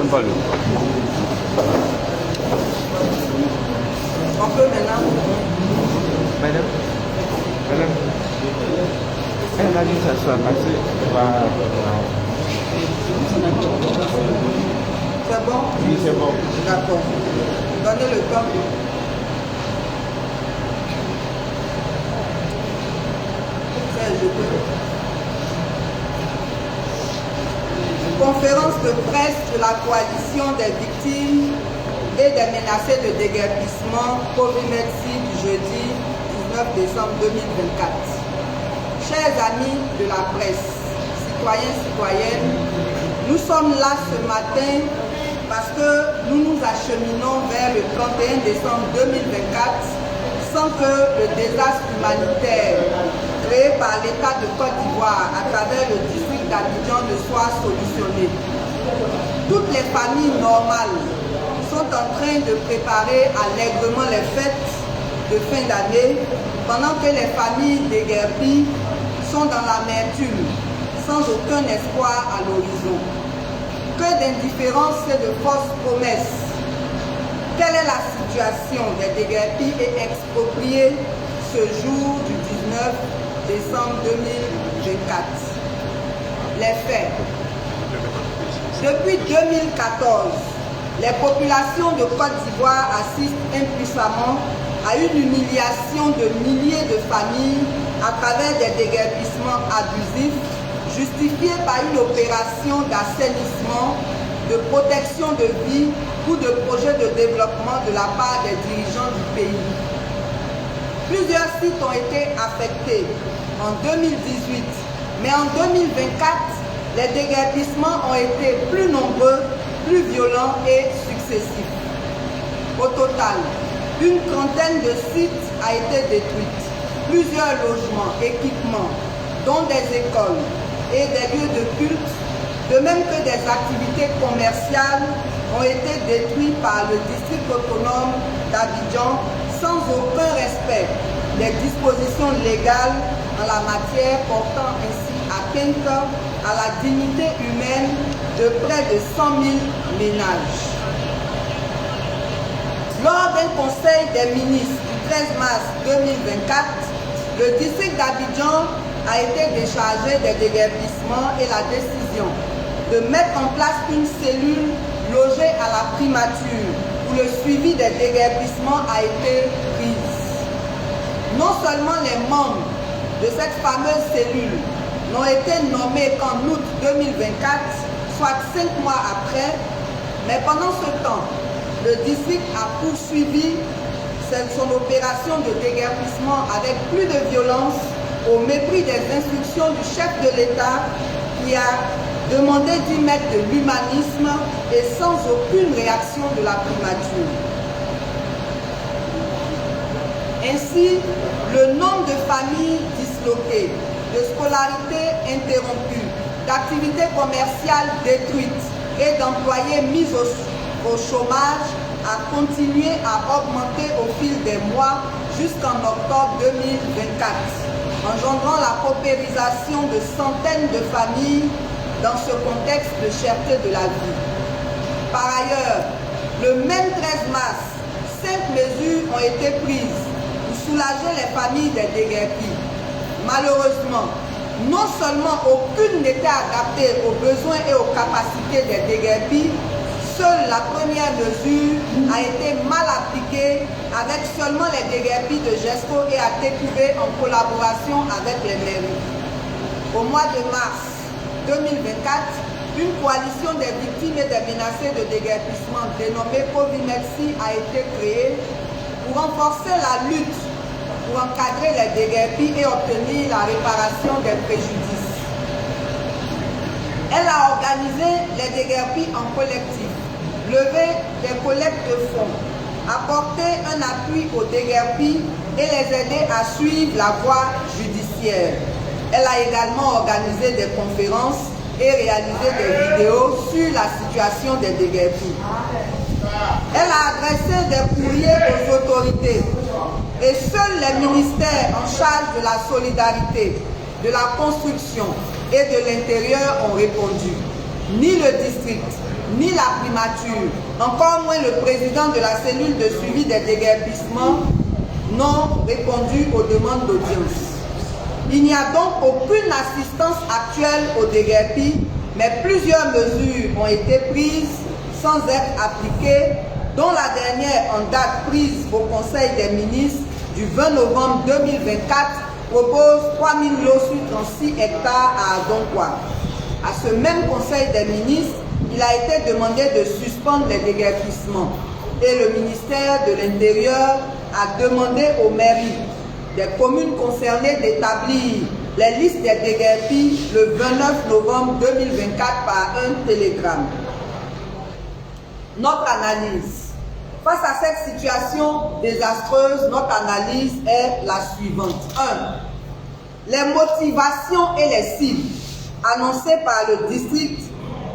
n'aime pas le. On peut maintenant. Madame, elle a dit que ça soit passé. C'est bon? Oui, c'est bon. D'accord. Donnez le temps. Conférence de presse de la coalition des victimes et des menacés de déguerpissement Covid-19 du jeudi 19 décembre 2024. Chers amis de la presse, citoyens, citoyennes, nous sommes là ce matin parce que nous nous acheminons vers le 31 décembre 2024 sans que le désastre humanitaire créé par l'État de Côte d'Ivoire à travers le district d'Abidjan ne soit solutionné. Toutes les familles normales sont en train de préparer allègrement les fêtes de fin d'année pendant que les familles déguerpies sont dans l'amertume, sans aucun espoir à l'horizon. Que d'indifférence et de fausses promesses. Quelle est la situation des déguerpis et expropriés ce jour du 19 décembre 2024? Les faits. Depuis 2014, les populations de Côte d'Ivoire assistent impuissamment à une humiliation de milliers de familles à travers des déguerpissements abusifs justifiés par une opération d'assainissement, de protection de vie ou de projets de développement de la part des dirigeants du pays. Plusieurs sites ont été affectés en 2018, mais en 2024, les déguerpissements ont été plus nombreux, plus violents et successifs. Au total, une trentaine de sites a été détruite. Plusieurs logements, équipements, dont des écoles et des lieux de culte, de même que des activités commerciales, ont été détruits par le district autonome d'Abidjan sans aucun respect des dispositions légales en la matière, portant ainsi atteinte à la dignité humaine de près de 100 000 ménages. Lors d'un conseil des ministres du 13 mars 2024, le district d'Abidjan a été déchargé des déguerpissements et la décision de mettre en place une cellule logée à la primature où le suivi des déguerpissements a été prise. Non seulement les membres de cette fameuse cellule n'ont été nommés qu'en août 2024, soit 5 mois après, mais pendant ce temps, le district a poursuivi son opération de déguerpissement avec plus de violence au mépris des instructions du chef de l'État qui a demandé d'y mettre de l'humanisme et sans aucune réaction de la primature. Ainsi, le nombre de familles disloquées, de scolarité interrompue, d'activités commerciales détruites et d'employés mis au chômage a continué à augmenter au fil des mois jusqu'en octobre 2024, engendrant la paupérisation de centaines de familles dans ce contexte de cherté de la vie. Par ailleurs, le même 13 mars, 5 mesures ont été prises pour soulager les familles des déguerpis. Malheureusement, non seulement aucune n'était adaptée aux besoins et aux capacités des déguerpis, seule la première mesure a été mal appliquée avec seulement les déguerpis de GESCO et a été trouvée en collaboration avec les mairies. Au mois de mars 2024, une coalition des victimes et des menacés de déguerpissement dénommée Covid-19 a été créée pour renforcer la lutte pour encadrer les déguerpis et obtenir la réparation des préjudices. Elle a organisé les déguerpis en collectif, levé des collectes de fonds, apporté un appui aux déguerpis et les aider à suivre la voie judiciaire. Elle a également organisé des conférences et réalisé des vidéos sur la situation des déguerpis. Elle a adressé des courriers aux autorités et seuls les ministères en charge de la solidarité, de la construction et de l'intérieur ont répondu. ni le district, ni la primature, encore moins le président de la cellule de suivi des déguerpissements, n'ont répondu aux demandes d'audience. Il n'y a donc aucune assistance actuelle au déguerpi, mais plusieurs mesures ont été prises sans être appliquées, dont la dernière en date prise au Conseil des ministres du 20 novembre 2024 propose 3000 lots sur 36 hectares à Adonkwa. À ce même Conseil des ministres, il a été demandé de suspendre les déguerpissements et le ministère de l'Intérieur a demandé aux mairies des communes concernées d'établir les listes des déguerpis le 29 novembre 2024 par un télégramme. Notre analyse. Face à cette situation désastreuse, notre analyse est la suivante. 1. Les motivations et les cibles annoncées par le district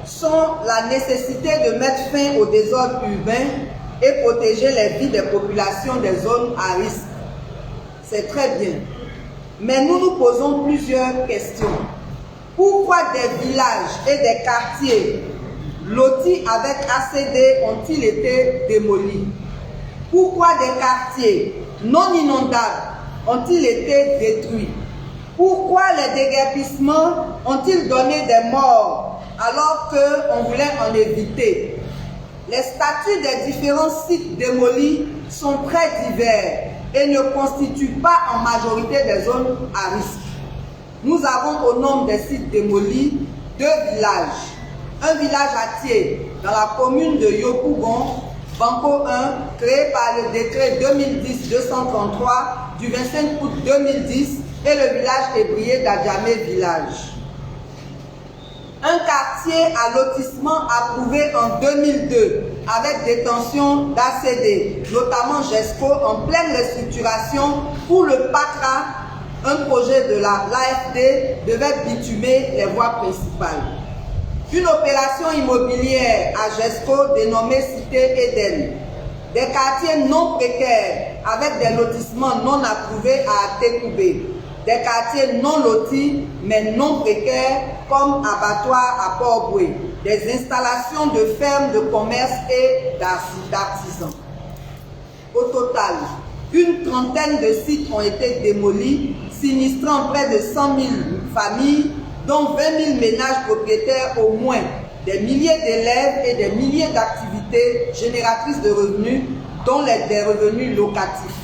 sont la nécessité de mettre fin au désordre urbain et protéger les vies des populations des zones à risque. C'est très bien. Mais nous nous posons plusieurs questions. Pourquoi des villages et des quartiers lotis avec ACD ont-ils été démolis? Pourquoi des quartiers non inondables ont-ils été détruits? Pourquoi les déguerpissements ont-ils donné des morts alors qu'on voulait en éviter? Les statuts des différents sites démolis sont très divers et ne constituent pas en majorité des zones à risque. Nous avons au nombre des sites démolis 2 villages. Un village à Thié, dans la commune de Yopougon, Banco 1, créé par le décret 2010-233 du 25 août 2010 et le village ébrié d'Adjamé Village. Un quartier à lotissement approuvé en 2002 avec détention d'ACD, notamment GESCO, en pleine restructuration pour le PACRA. Un projet de l'AFD devait bitumer les voies principales. Une opération immobilière à GESCO dénommée Cité Eden. Des quartiers non précaires avec des lotissements non approuvés à Atekoubé. Des quartiers non lotis mais non précaires comme abattoirs à Port-Boué. Des installations de fermes de commerce et d'artisans. Au total, une trentaine de sites ont été démolis, sinistrant près de 100 000 familles, dont 20 000 ménages propriétaires au moins, des milliers d'élèves et des milliers d'activités génératrices de revenus, dont des revenus locatifs.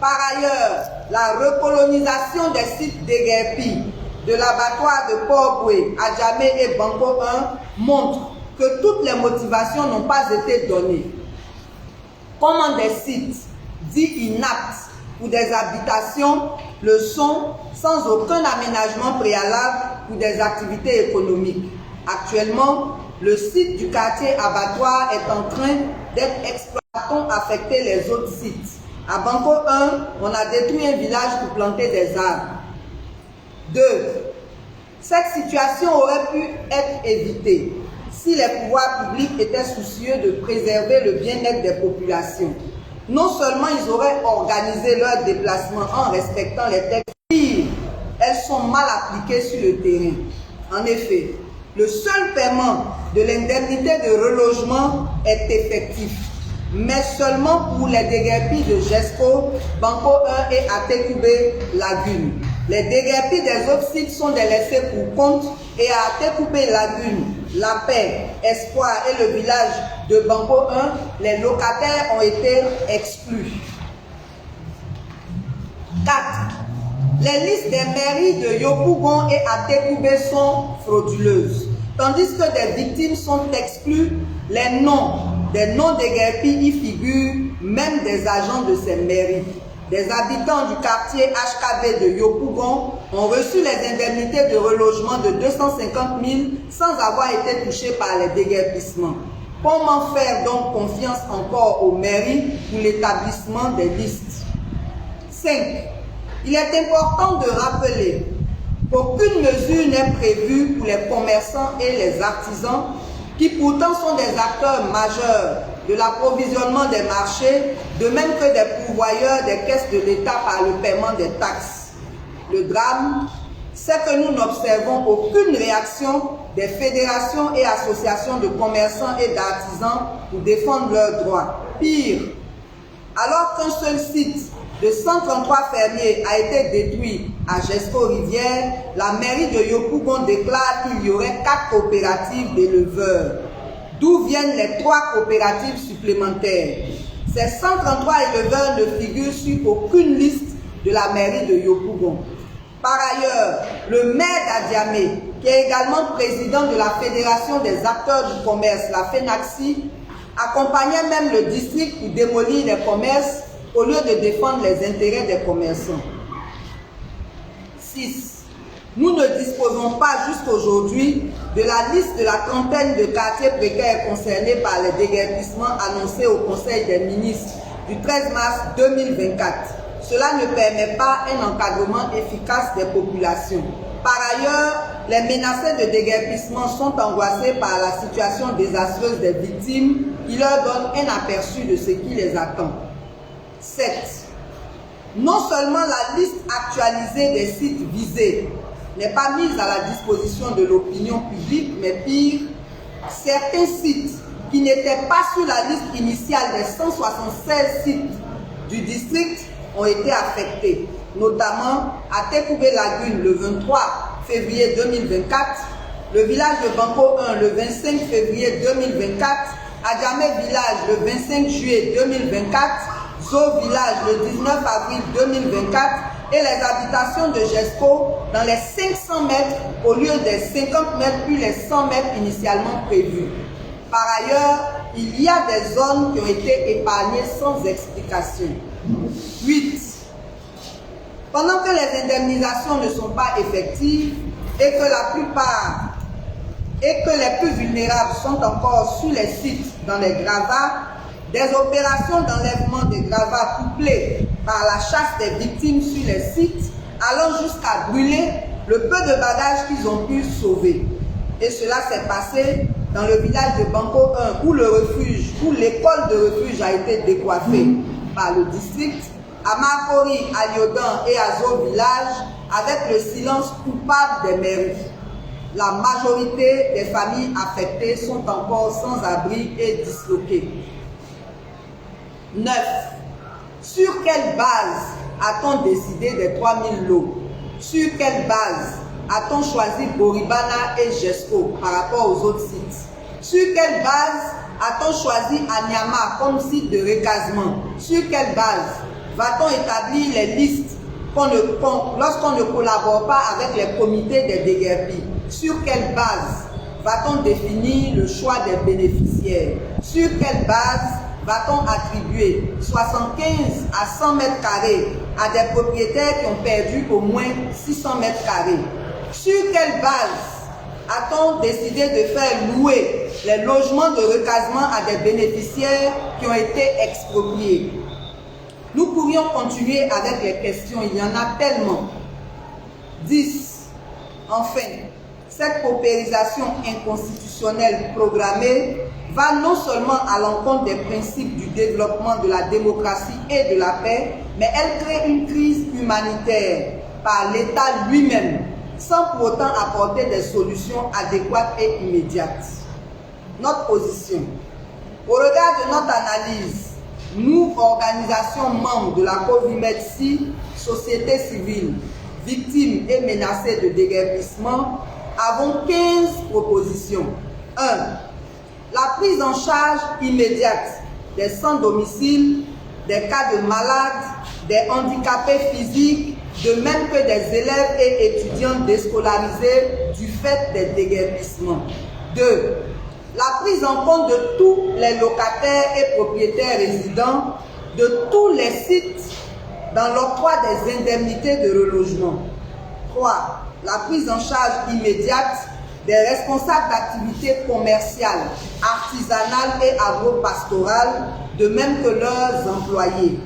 Par ailleurs, la recolonisation des sites déguerpis de l'abattoir de Port-Boué, Adjamé et Banco 1 montre que toutes les motivations n'ont pas été données. Comment des sites dits inaptes ou des habitations le sont sans aucun aménagement préalable ou des activités économiques. Actuellement, le site du quartier abattoir est en train d'être exploité pour affecter les autres sites. À Banco 1, on a détruit un village pour planter des arbres. 2. Cette situation aurait pu être évitée si les pouvoirs publics étaient soucieux de préserver le bien-être des populations. Non seulement ils auraient organisé leur déplacement en respectant les textes, pire, elles sont mal appliquées sur le terrain. En effet, le seul paiement de l'indemnité de relogement est effectif, mais seulement pour les déguerpis de GESCO, Banco 1 et Atekoubé Lagune. Les déguerpis des autres sites sont délaissés pour compte et à Atekoubé Lagune, La Paix, Espoir et le village de Banco 1, les locataires ont été exclus. 4. Les listes des mairies de Yopougon et Atekoubé sont frauduleuses, tandis que des victimes sont exclues. Les noms des non-déguerpis y figurent, même des agents de ces mairies. Des habitants du quartier HKV de Yopougon ont reçu les indemnités de relogement de 250 000 sans avoir été touchés par les déguerpissements. Comment faire donc confiance encore aux mairies pour l'établissement des listes? 5. Il est important de rappeler qu'aucune mesure n'est prévue pour les commerçants et les artisans qui pourtant sont des acteurs majeurs de l'approvisionnement des marchés, de même que des pourvoyeurs des caisses de l'État par le paiement des taxes. Le drame, c'est que nous n'observons aucune réaction des fédérations et associations de commerçants et d'artisans pour défendre leurs droits. Pire, alors qu'un seul site de 133 fermiers a été détruit à Jesco-Rivière, la mairie de Yopougon déclare qu'il y aurait 4 coopératives d'éleveurs. D'où viennent les 3 coopératives supplémentaires? Ces 133 éleveurs ne figurent sur aucune liste de la mairie de Yopougon. Par ailleurs, le maire d'Adiamé, qui est également président de la Fédération des acteurs du commerce, la FENACSI, accompagnait même le district pour démolir les commerces au lieu de défendre les intérêts des commerçants. 6. Nous ne disposons pas jusqu'aujourd'hui de la liste de la trentaine de quartiers précaires concernés par les déguerpissements annoncés au Conseil des ministres du 13 mars 2024. Cela ne permet pas un encadrement efficace des populations. Par ailleurs, les menacés de déguerpissement sont angoissés par la situation désastreuse des victimes qui leur donne un aperçu de ce qui les attend. 7. Non seulement la liste actualisée des sites visés n'est pas mise à la disposition de l'opinion publique, mais pire, certains sites qui n'étaient pas sur la liste initiale des 176 sites du district ont été affectés, notamment à Tekoubé Lagune le 23 février 2024, le village de Banco 1 le 25 février 2024, Adjamé Village le 25 juillet 2024, Zo Village le 19 avril 2024 et les habitations de Jesco dans les 500 mètres au lieu des 50 mètres puis les 100 mètres initialement prévus. Par ailleurs, il y a des zones qui ont été épargnées sans explication. 8. Pendant que les indemnisations ne sont pas effectives et que les plus vulnérables sont encore sur les sites dans les gravats, des opérations d'enlèvement des gravats couplées par la chasse des victimes sur les sites, allant jusqu'à brûler le peu de bagages qu'ils ont pu sauver. Et cela s'est passé dans le village de Banco 1 où l'école de refuge a été décoiffée par le district, à Makori, à Lyodan et à Zo Village, avec le silence coupable des mairies. La majorité des familles affectées sont encore sans abri et disloquées. 9. Sur quelle base a-t-on décidé des 3000 lots? Sur quelle base a-t-on choisi Boribana et Jesco par rapport aux autres sites? Sur quelle base a-t-on choisi Anyama comme site de recasement? Sur quelle base va-t-on établir les listes lorsqu'on ne collabore pas avec les comités des déguerpis? Sur quelle base va-t-on définir le choix des bénéficiaires? Sur quelle base va-t-on attribuer 75 à 100 mètres carrés à des propriétaires qui ont perdu au moins 600 mètres carrés? Sur quelle base a-t-on décidé de faire louer les logements de recasement à des bénéficiaires qui ont été expropriés? Nous pourrions continuer avec les questions, il y en a tellement. 10. Enfin, cette paupérisation inconstitutionnelle programmée va non seulement à l'encontre des principes du développement de la démocratie et de la paix, mais elle crée une crise humanitaire par l'État lui-même, sans pour autant apporter des solutions adéquates et immédiates. Notre position. Au regard de notre analyse, nous, organisations membres de la COVIMED-SI, société civile, victimes et menacées de déguerpissement, avons 15 propositions. 1. La prise en charge immédiate des sans-domicile, des cas de malades, des handicapés physiques, de même que des élèves et étudiants déscolarisés du fait des déguerpissements. 2. La prise en compte de tous les locataires et propriétaires résidents de tous les sites dans l'octroi des indemnités de relogement. 3. La prise en charge immédiate des responsables d'activités commerciales, artisanales et agro-pastorales, de même que leurs employés.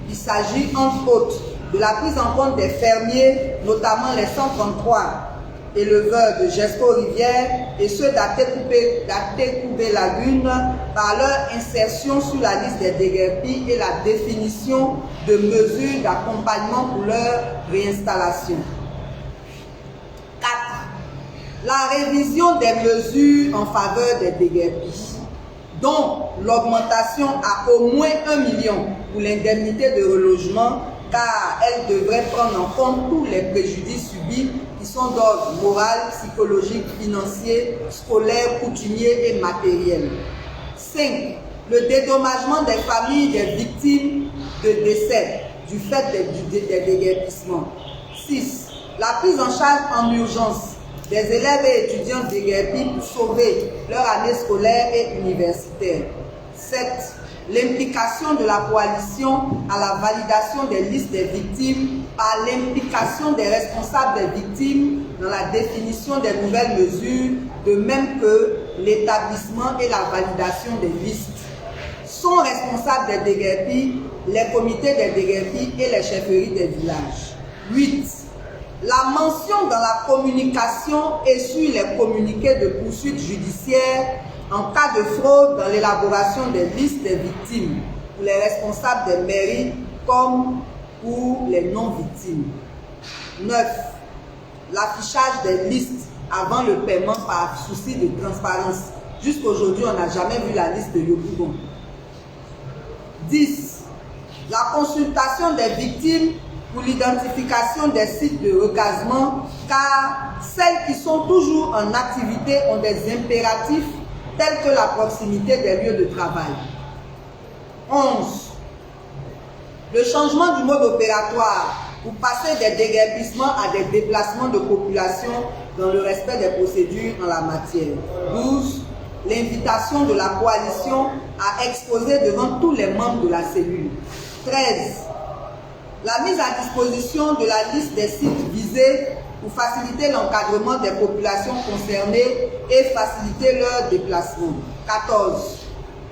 Il s'agit entre autres de la prise en compte des fermiers, notamment les 133 éleveurs de Jesco-Rivière et ceux d'Atekoubé Lagune par leur insertion sur la liste des déguerpis et la définition de mesures d'accompagnement pour leur réinstallation. la révision des mesures en faveur des déguerpis, dont l'augmentation à au moins 1 million pour l'indemnité de relogement, car elle devrait prendre en compte tous les préjudices subis qui sont d'ordre moral, psychologique, financier, scolaire, coutumier et matériel. 5. Le dédommagement des familles des victimes de décès du fait des déguerpissements. 6. La prise en charge en urgence des élèves et étudiants déguerpis pour sauver leur année scolaire et universitaire. 7. L'implication de la coalition à la validation des listes des victimes par l'implication des responsables des victimes dans la définition des nouvelles mesures, de même que l'établissement et la validation des listes. Sont responsables des déguerpis les comités des déguerpis et les chefferies des villages. 8. La mention dans la communication et sur les communiqués de poursuite judiciaire en cas de fraude dans l'élaboration des listes des victimes pour les responsables des mairies comme pour les non-victimes. 9. L'affichage des listes avant le paiement par souci de transparence. Jusqu'aujourd'hui, on n'a jamais vu la liste de Yopougon. 10. La consultation des victimes pour l'identification des sites de recasement, car celles qui sont toujours en activité ont des impératifs tels que la proximité des lieux de travail. 11. Le changement du mode opératoire pour passer des déguerpissements à des déplacements de population dans le respect des procédures en la matière. 12. L'invitation de la coalition à exposer devant tous les membres de la cellule. 13. La mise à disposition de la liste des sites visés pour faciliter l'encadrement des populations concernées et faciliter leur déplacement. 14.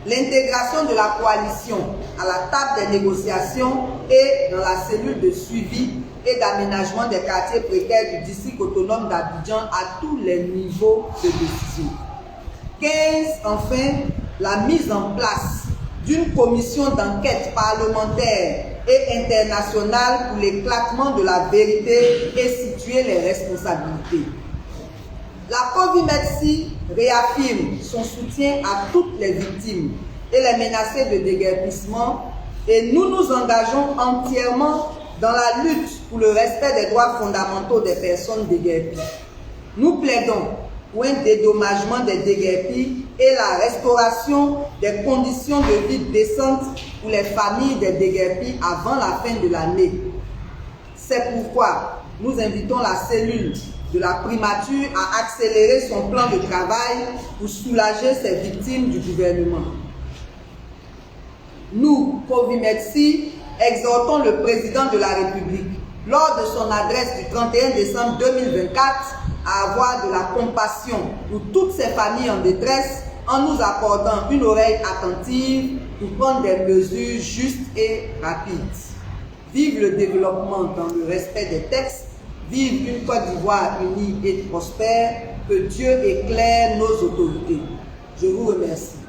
L'intégration de la coalition à la table des négociations et dans la cellule de suivi et d'aménagement des quartiers précaires du district autonome d'Abidjan à tous les niveaux de décision. 15. Enfin, la mise en place d'une commission d'enquête parlementaire et internationale pour l'éclatement de la vérité et situer les responsabilités. La COVIMEDSI réaffirme son soutien à toutes les victimes et les menacés de déguerpissement et nous nous engageons entièrement dans la lutte pour le respect des droits fondamentaux des personnes déguerpies. Nous plaidons pour un dédommagement des déguerpis et la restauration des conditions de vie décentes pour les familles des déguerpis avant la fin de l'année. C'est pourquoi nous invitons la cellule de la primature à accélérer son plan de travail pour soulager ces victimes du gouvernement. Nous, COVIMEDSI, exhortons le président de la République, lors de son adresse du 31 décembre 2024, à avoir de la compassion pour toutes ces familles en détresse en nous accordant une oreille attentive pour prendre des mesures justes et rapides. Vive le développement dans le respect des textes, vive une Côte d'Ivoire unie et prospère, que Dieu éclaire nos autorités. Je vous remercie.